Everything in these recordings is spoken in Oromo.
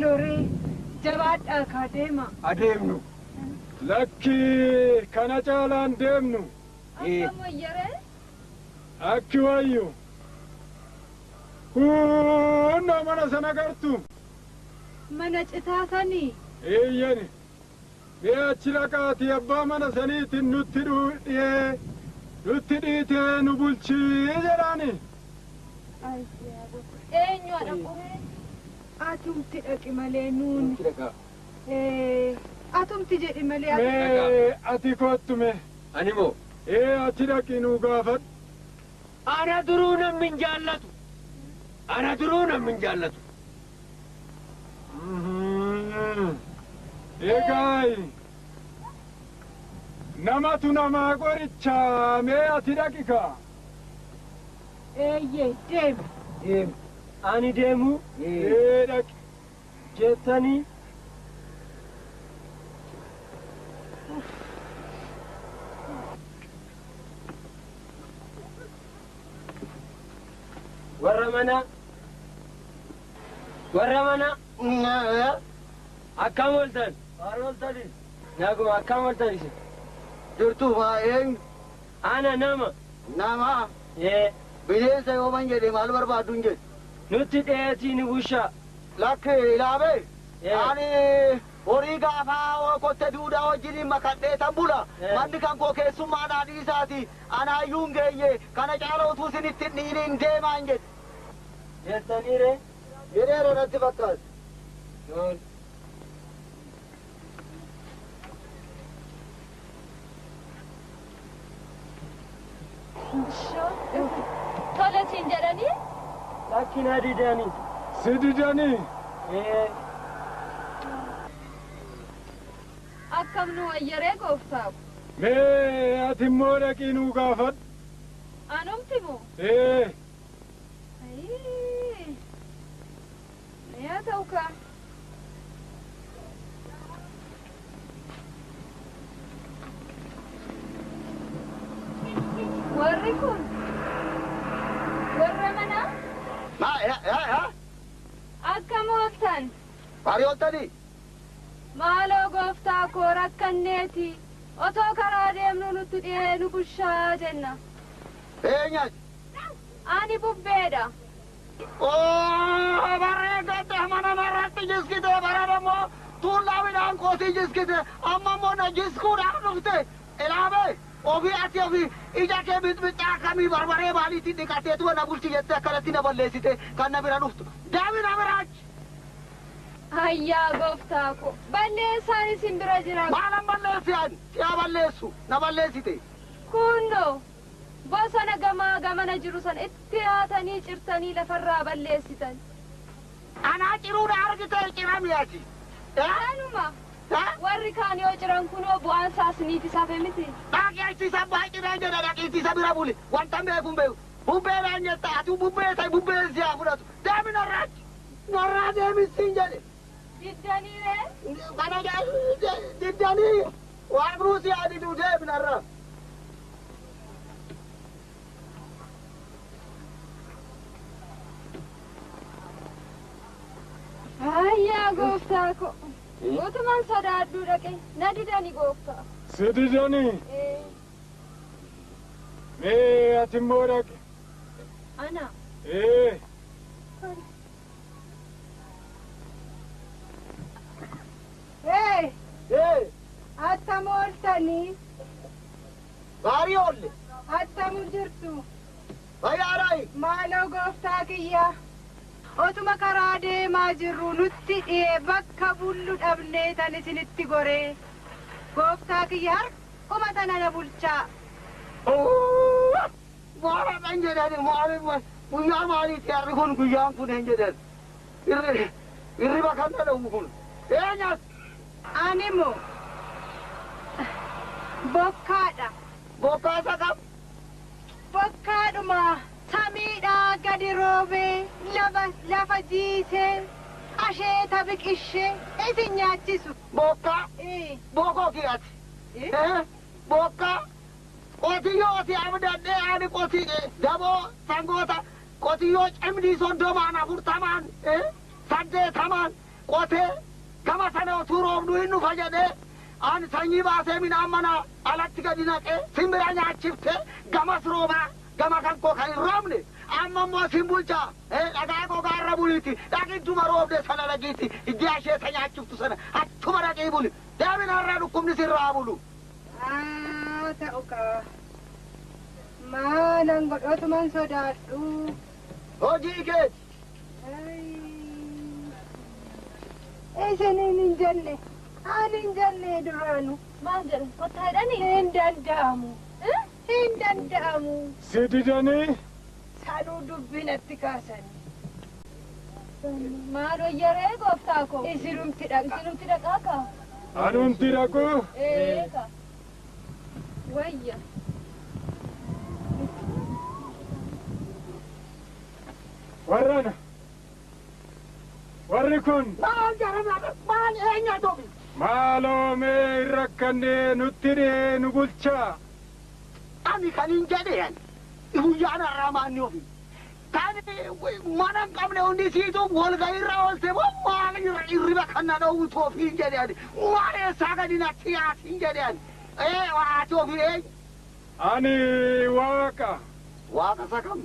Flore, Javad Akadema. Ademnu. Lucky Kanachalan Demnu. Akiwayu. No Manasanagartu. Manachitani. Yeni. Via Chilakati Abba Manasani in Nutidu, Nutidite Nubulchi, Yerani. I see. Atum Timale noon. Atum Timale. Atikot to me. Animo. Atiraki Nugafat. Anaduruna Minjalatu. Anaduruna Minjalatu. Egai. Namatu Namagoricha, me Atirakika. Ye, Dem. Ani demu. Jetani. Warramana. Akamoltan. Aroltani. Nago akamoltani. Turtu vaeng. Ana nama. Nama. Ye. Bile se o banje de malbar badunje. Nuti deati ni busha. Lakke ilabe. Ani origa fa o kotte duda o jini makadde tambula. Mandi kan ko ke sumana di sati. Ana yunge ye kana chalo tu sinitti ni de manje. Jetani re. Yere rati bakas. Yol. Tola Sinjarani? Lakin Adidani. Sididani. Akkamnu ayyare goftaab. Me Atimora Kinugafat. Anumtimu? Ya tauka. Warrikun. Warramana? Ya. Akkamoltan. Pari oltani. Maalo goftaa koo rakkanneeti. Otoo karaa deemnu nutti dhiyee nu bushaa jenna. Eenyas. Ani bubbeedha. Oh, barreeffate mana marratti jiskite baradamo tuullaa midhaan kootii jiskite amma immoo na jiskuudhaan dhufte ilaabe ofii ati ofii ija kee mixmixaa akkamii barbaree baaliitiin dhiqateetu na bulchi jettee akkanatti na balleessite kan na bira dhuftu daami na biraachi. Hayyaa gooftaa ko balleessaan isin bira jira. Maalan balleessiyaan siyaa balleessu na balleessite. Kundo bosona gamaa gamana jiru san itti haatanii cirtanii lafarraa balleessitan. Anaa ciruudha argite ciramiyaati. Anuma warri kaan yoo ciran kunoo bu'aan saasniiti safe miti. Dhaqiichisa baay'inaa jedha dhaqiichisa bira buli wanta beekun beeku. Bubbeedhaan jetta ati bubbee ta'e bubbeen siyaa fudhatu. Deemi narraachi. Narraa deemisiin jedhe. Diddanii ree? Kana diddanii waan ruusii adiiduu deemi narraa. Hayyaa gooftaa ko. Utuman sodaadhuu dhaqe na didani gooftaa. Sididani. Atimmoo dhaqe. Ana. Attam ooltanii. Gaarii oolle. Attam jirtu. Fayyaarai. Maaloo gooftaa kiyya. Otuma karaa deemaa jirru nutti dhiyee bakka bullu dhabnee tan isinitti goree. Gooftaa kiyya harkuma tana na bulchaa. Maara dhan jedhani maaliif guyyaa maaliiti harri kun guyyaan kun hin jedhan. Irriba kan dhadhamu kun. Eenyas. Animu. Bokkaadha. Bokkaasa qab. Bokkaadhuma. Samiidhaa gadi roobee lafa jiisee asheeta biqishee isin nyaachisu. Bokkaa. Bokkoo kiyyaati. Bokkaa. Qotiyyooti abdaddee ani daboo sangoota qotiyyoo cimdii 30 40 80 qote gama sana turoofnu hinnu fayyade an sanyii baasee midhaan mana alatti gadi naqee simbira nyaachifte gamas roobaa gama kan koo kan hin roobne amma immoo sin bulchaa dhagaa gogaarra buliiti dhaqidduma roobde sana dhagiiti ijji ashee sa nyaachiftu sana achuma dhaqii buli deemin har'a dhukkubni sirraa bulu. Ta'u kaa maalan godhootuman sodaadhu. Hojii keeti. Isiniin hin jenne ani hin jenne duraanu. Maal jedhan kottaa jedhanii? Hin danda'amu. Hin danda'amu. Si didanii? Sanuu dubbinatti kaasanii. Maal wayyaree gooftaa koo? Isinumti dhaqa. Isinumti dhaqaa kaa? Anumti dhaqu? Kaa. Wayya. Warrana. Warri kun. Maal jedhama maal eenyu tobi? Maaloo mee rakkannee nutti dhee nu bulchaa. Ani kan hin jedheen guyyaan har'aa maanni ofi. Kan mana hin qabne hundi siitu walgahiirra oolte moo maal irriba kana dhowwutu ofii hin jedheen maal eessaa gadi natti yaasi hin jedheen waati ofii eenyu. Ani Waaqa. Waaqa isa kam?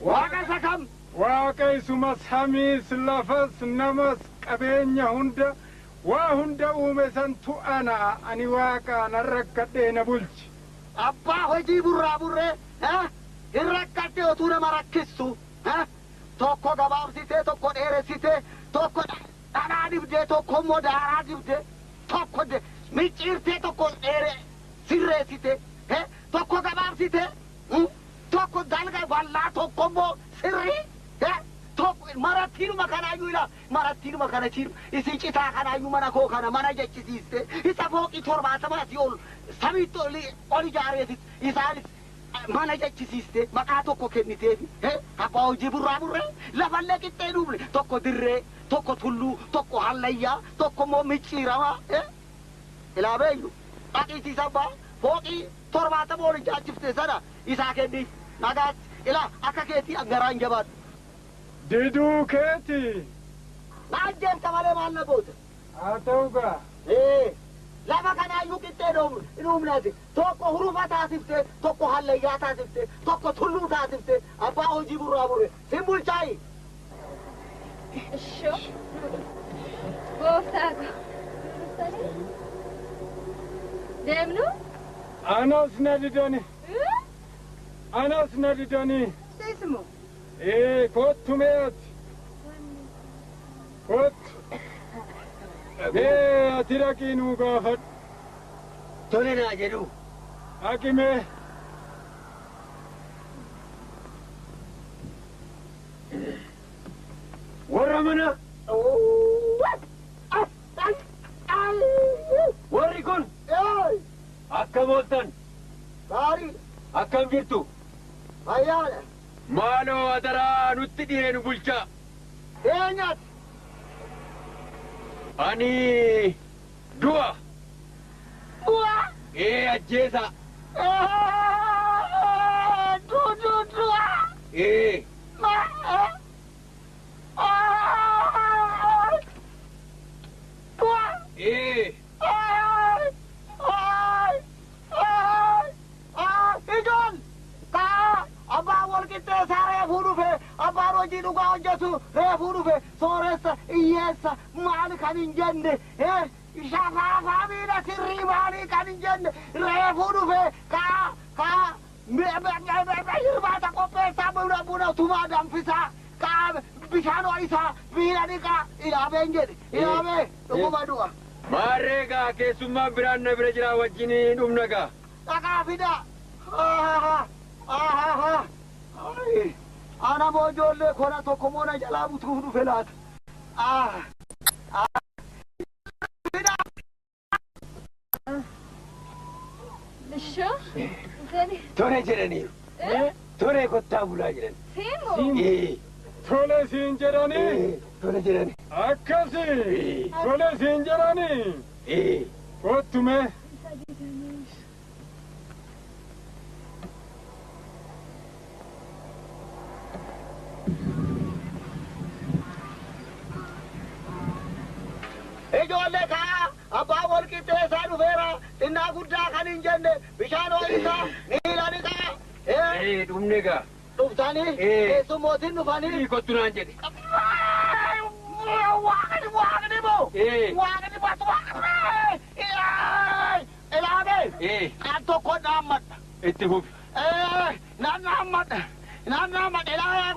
Waaqa isa kam? Waaqa isuma samiis lafas namas qabeenya hunda waa hunda uume santu ani Waaqa nan rakkadhee na bulchi. Abbaa hojii burraa burree hin rakkadhe otuu nama rakkistu tokko gabaabsitee tokko dheeressitee tokko dhadhaa dibdee tokko immoo daaraa dibdee tokko micciirtee tokko sirreessitee tokko gabaabsitee tokko dalga bal'aa tokko immoo sirrii tokko marattiinuma kanaayyuu ila marattiinuma kana jiru isin citaa kanaayyuu mana koo kana mana jechisiiste isa fooqii 70 ol samiitti ol ijaareetis isaanis mana jechisiiste maqaa tokko kenniteefi abbaa hojii burraa burree lafallee qixxee dhumne tokko dirree tokko tulluu tokko hallayyaa tokko immoo micciiramaa ilaa beeyyu dhaqiitiis abbaa fooqii 70 ol ijaajjifte sana isaa kenniif nagaatti ilaa akka keetii angaraan jabaadhu. Diduu keeti. Maal jeemta malee maal na goota? Haa ta'u gaa. Lafa kanaayyuu qixxee dhumneeti tokko hurufa taasifte tokko hallayyaa taasifte tokko tulluu taasifte abbaa hojii burraa burre sin bulchaayi. Ishoo gooftaa koo deemnu? Anas na didani. Anas na didani. Seesimoo. Kottu meeti. Kottu. Ati dhaqii nuu gaafadhu. Tole naa jedhu. Dhaqi mee. Warra mana. Warri kun akkam ooltan? Gaarii. Akkam jirtu? Fayyaadha. Maaloo adaraa nutti dhihee nu bulchaa. Eenyati? Ani du'a. Du'a? Ajjeesa. Du'a? Ijoon! Kaa! Abbaan walqixxeessaa reefuu dhufe abbaan hojii dhugaa hojjetu reefuu dhufe sooressa hiyyeessa maal kan hin jenne shafaafaa miidha sirrii maalii kan hin jenne reefuu dhufe kaa hirbaata qopheessaa buna tumaa danfisaa kaa bishaan ho'isaa miidha dhiqaa ilaabeen jedhe ilaabee dhuguma du'a. Maarreegaa keessummaan biraan na bira jira wajjin dhumna gaa. Dhaqaa fidaa. Ana moo ijoollee kona tokko moo na jalaa butuuf dhufe laata. Ishoo Tole jedhaniiru. Tole kottaa bulaa jedhan. Siimoo? Tole siin jedhanii. Tole jedhani. Akkasii. Tole siin jedhanii. Kottu mee. xinnaa guddaa kan hin jenne bishaan ho'isaa miilani qaba. Dhumne gaa. Dhuftanii keessummootiin dhufanii. Kottu naan jedhe. Waaqni moo? Waaqni batu waaqni. Ilaabe. Kan tokko dhaammadha. Itti fufi. Naan dhaammadha. Ilaabe